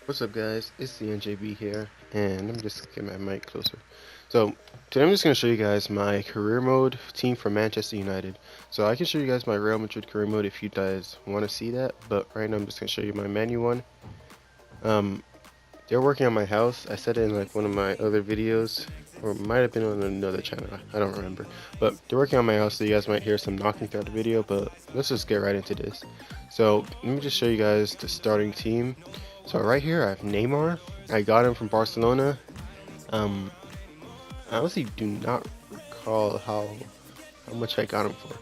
What's up, guys? It's the NJB here, and I'm just getting my mic closer. So, today I'm just going to show you guys my career mode team for Manchester United. So, I can show you guys my Real Madrid career mode if you guys want to see that, but right now I'm just going to show you my menu one. Um, they're working on my house. I said it in like one of my other videos, or it might have been on another channel. I don't remember. But they're working on my house, so you guys might hear some knocking throughout the video, but let's just get right into this. So, let me just show you guys the starting team. So right here I have Neymar. I got him from Barcelona. Um, I honestly do not recall how much I got him for,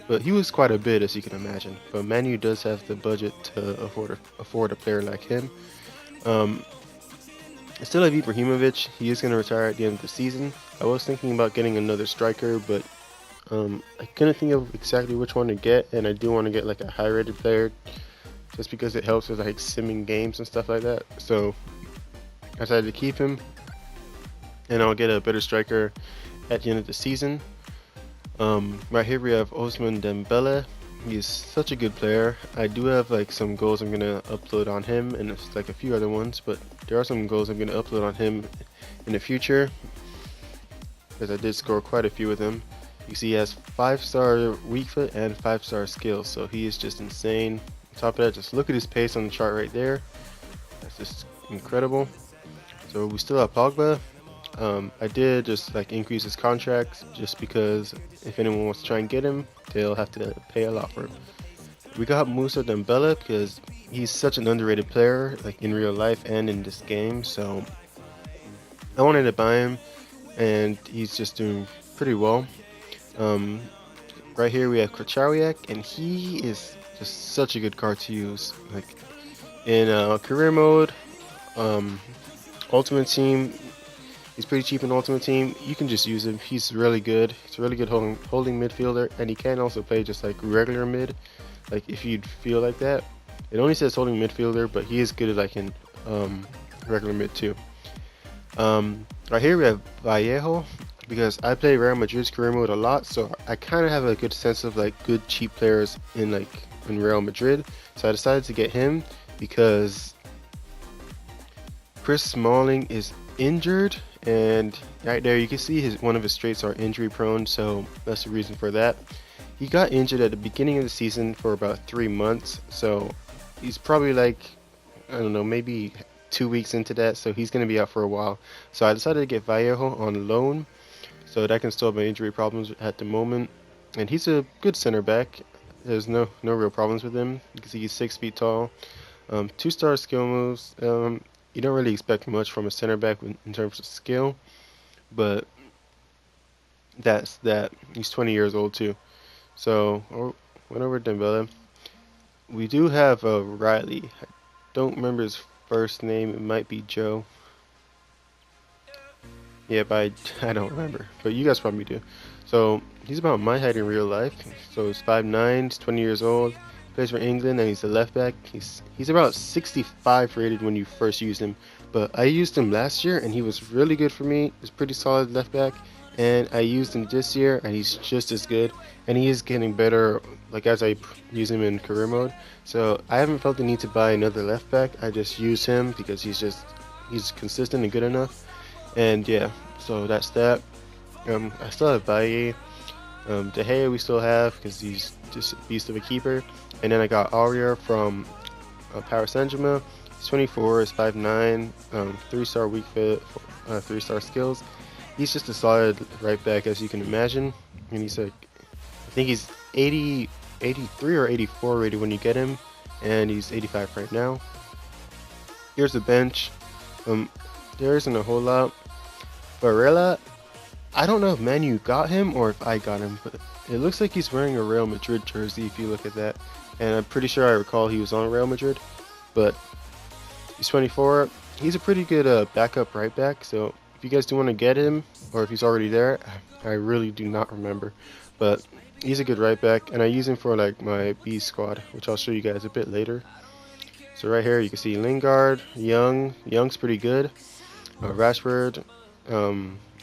but he was quite a bit, as you can imagine. But Manu does have the budget to afford a player like him. Um, I still have Ibrahimovic. He is going to retire at the end of the season. I was thinking about getting another striker, but I couldn't think of exactly which one to get, and I do want to get like a high-rated player, just because it helps with like simming games and stuff like that. So I decided to keep him, and I'll get a better striker at the end of the season. Right here we have Ousmane Dembele. He's such a good player. I do have like some goals I'm gonna upload on him, and it's like a few other ones, but there are some goals I'm gonna upload on him in the future, because I did score quite a few of them. You see he has 5-star weak foot and 5-star skills, so he is just insane. On top of that, just look at his pace on the chart right there. That's just incredible. So we still have Pogba. I did just like increase his contract just because if anyone wants to try and get him, they'll have to pay a lot for him. We got Musa Dembele because he's such an underrated player, like in real life and in this game. So I wanted to buy him, and he's just doing pretty well. Um, right here we have Krachariak, and he is just such a good card to use. Like in career mode, um, Ultimate Team, he's pretty cheap in Ultimate Team. You can just use him. He's really good. He's a really good holding midfielder, and he can also play just like regular mid, like if you'd feel like that. It only says holding midfielder, but he is good at like in regular mid too. Right here we have Vallejo, because I play Real Madrid's career mode a lot, so I kind of have a good sense of like good cheap players in Real Madrid. So I decided to get him because Chris Smalling is injured, and right there you can see one of his traits are injury prone, so that's the reason for that. He got injured at the beginning of the season for about 3 months, so he's probably like, I don't know, maybe 2 weeks into that, so he's going to be out for a while. So I decided to get Vallejo on loan, so that can solve my injury problems at the moment. And he's a good center back. There's no real problems with him because he's 6 feet tall. 2-star skill moves. You don't really expect much from a center back in terms of skill, but that's that. He's 20 years old too. So, went over Dembele. We do have Riley. I don't remember his first name. It might be Joe. Yeah, but I don't remember. But you guys probably do. So he's about my height in real life. So he's 5'9", he's 20 years old, plays for England, and he's a left back. He's about 65 rated when you first used him. But I used him last year, and he was really good for me. He's pretty solid left back. And I used him this year, and he's just as good. And he is getting better, like as I use him in career mode. So I haven't felt the need to buy another left back. I just use him because he's consistent and good enough. And yeah, so that's that. I still have Baye. De Gea we still have because he's just a beast of a keeper. And then I got Aurier from Paris Saint-Germain. He's 24, he's 5'9", 3-star weak fit, 3-star skills. He's just a solid right back, as you can imagine. And he's like, I think he's 83 or 84 rated when you get him. And he's 85 right now. Here's the bench. There isn't a whole lot. Barella, I don't know if Manu got him or if I got him, but it looks like he's wearing a Real Madrid jersey if you look at that. And I'm pretty sure I recall he was on Real Madrid, but he's 24. He's a pretty good backup right back, so if you guys do want to get him, or if he's already there, I really do not remember. But he's a good right back, and I use him for like my B squad, which I'll show you guys a bit later. So right here you can see Lingard, Young's pretty good. Rashford,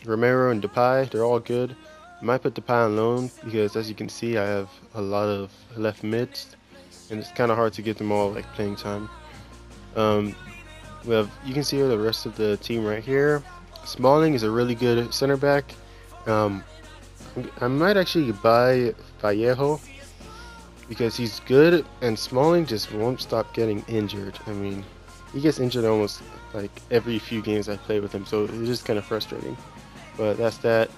Romero, and Depay, they're all good. I might put Depay on loan because, as you can see, I have a lot of left mids, and it's kind of hard to get them all like playing time. You can see the rest of the team right here. Smalling is a really good center back. Um, I might actually buy Vallejo because he's good, and Smalling just won't stop getting injured. I mean, he gets injured almost like every few games I play with him, so it's just kind of frustrating. But that's that.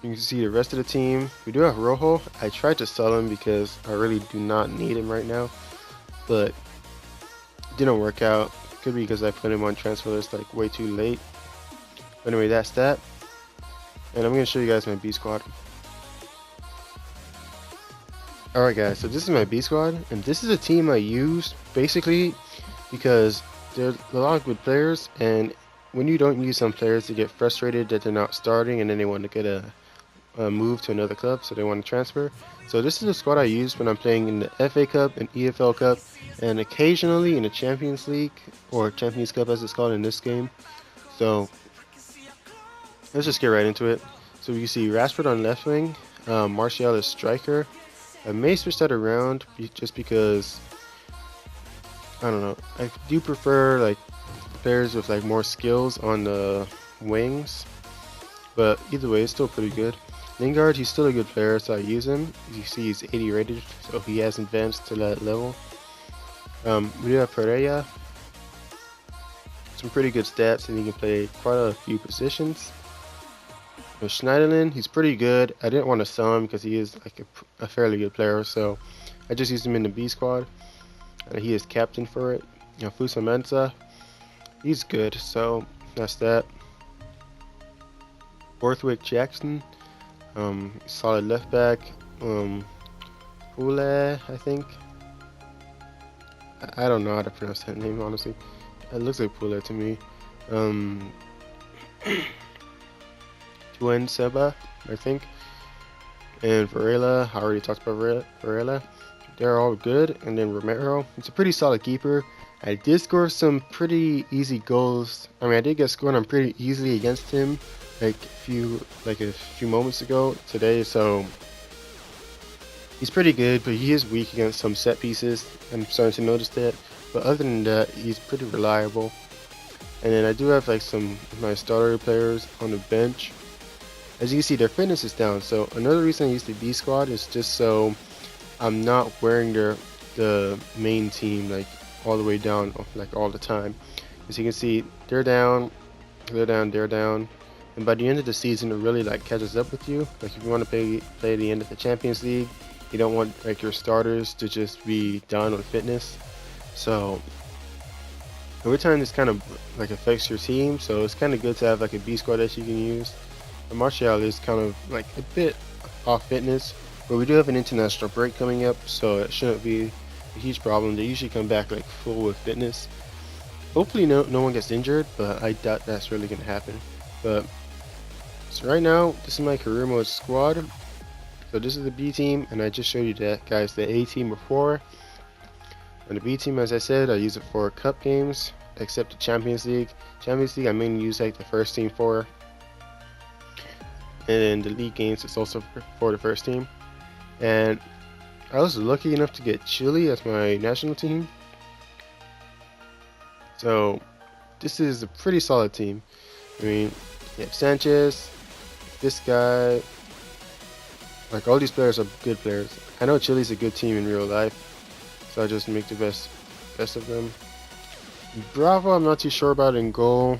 You can see the rest of the team. We do have Rojo. I tried to sell him because I really do not need him right now, but it didn't work out. Could be because I put him on transfer list like way too late. But anyway, that's that. And I'm going to show you guys my B squad. Alright guys, so this is my B squad, and this is a team I use basically because there's a lot of good players, and when you don't use some players, they get frustrated that they're not starting, and then they want to get a move to another club, so they want to transfer. So this is the squad I use when I'm playing in the FA Cup and EFL Cup, and occasionally in the Champions League, or Champions Cup as it's called in this game. So let's just get right into it. So you see Rashford on left wing, Martial is striker. I may switch that around just because, I don't know, I do prefer like players with like more skills on the wings, but either way it's still pretty good. Lingard, he's still a good player, so I use him. You see he's 80 rated, so he has advanced to that level. We do have Pereira, some pretty good stats, and he can play quite a few positions. Schneiderlin, he's pretty good. I didn't want to sell him because he is like a fairly good player, so I just used him in the B squad, and he is captain for it. Fusa Mensah, he's good, so that's that. Borthwick Jackson, solid left back. Pule, I think. I don't know how to pronounce that name, honestly. It looks like Pule to me. Tuen Seba, I think. And Varela, I already talked about Varela. They're all good. And then Romero, it's a pretty solid keeper. I did score some pretty easy goals. I mean, I did get scored on pretty easily against him like a few moments ago today, so he's pretty good, but he is weak against some set pieces. I'm starting to notice that. But other than that, he's pretty reliable. And then I do have like some of my starter players on the bench. As you can see, their fitness is down. So another reason I use the B squad is just so I'm not wearing the main team like all the way down like all the time. As you can see, they're down, they're down. And by the end of the season, it really like catches up with you. Like if you want to play the end of the Champions League, you don't want like your starters to just be down on fitness. So over time, this kind of like affects your team. So it's kind of good to have like a B squad that you can use. Martial is kind of like a bit off fitness, but we do have an international break coming up, so it shouldn't be a huge problem. They usually come back like full with fitness. Hopefully no one gets injured, but I doubt that's really going to happen. But so right now, this is my career mode squad. So this is the B team, and I just showed you that, guys, the A team before. And the B team, as I said, I use it for cup games, except the Champions League. Champions League, I mainly use like the first team for. And the league games, it's also for the first team. And I was lucky enough to get Chile as my national team. So this is a pretty solid team. I mean, you have Sanchez, this guy, like all these players are good players. I know Chile's a good team in real life, so I just make the best of them. Bravo, I'm not too sure about in goal.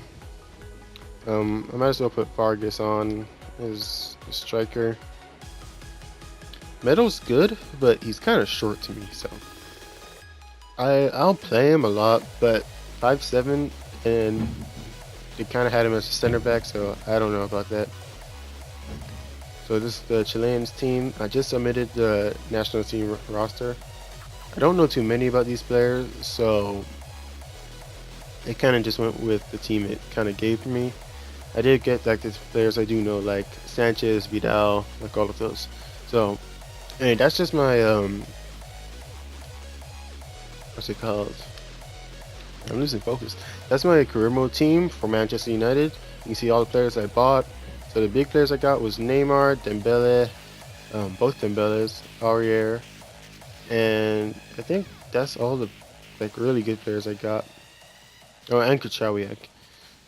I might as well put Vargas on as the striker. Meadows good, but he's kind of short to me, so I'll play him a lot, but 5'7", and they kind of had him as a center back, so I don't know about that. So this is the Chileans team. I just submitted the national team roster. I don't know too many about these players, so it kind of just went with the team it kind of gave me. I did get like the players I do know, like Sanchez, Vidal, like all of those. So, hey, that's just my what's it called? I'm losing focus. That's my career mode team for Manchester United. You can see all the players I bought. So the big players I got was Neymar, Dembele, both Dembeles, Aurier, and I think that's all the like really good players I got. Oh, and Kuchawiak.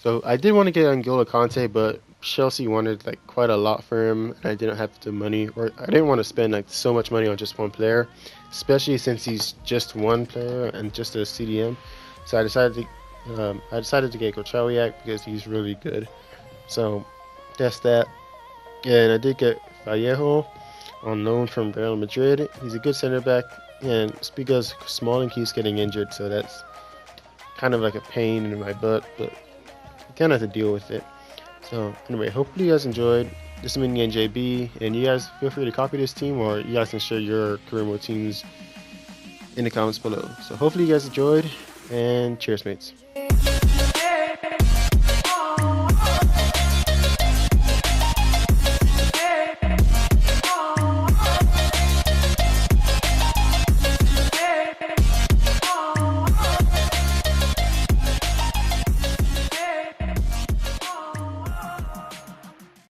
So I did want to get N'Golo Kante, but Chelsea wanted like quite a lot for him, and I didn't have the money, or I didn't want to spend like so much money on just one player, especially since he's just one player and just a CDM. So I decided to get Kuchawiak because he's really good. So that's that. And I did get Vallejo on loan from Real Madrid. He's a good center back, and it's because Smalling keeps getting injured, so that's kind of like a pain in my butt, but you kind of have to deal with it. So anyway, hopefully you guys enjoyed. This is me and JB, and you guys feel free to copy this team, or you guys can share your career mode teams in the comments below. So hopefully you guys enjoyed, and cheers, mates.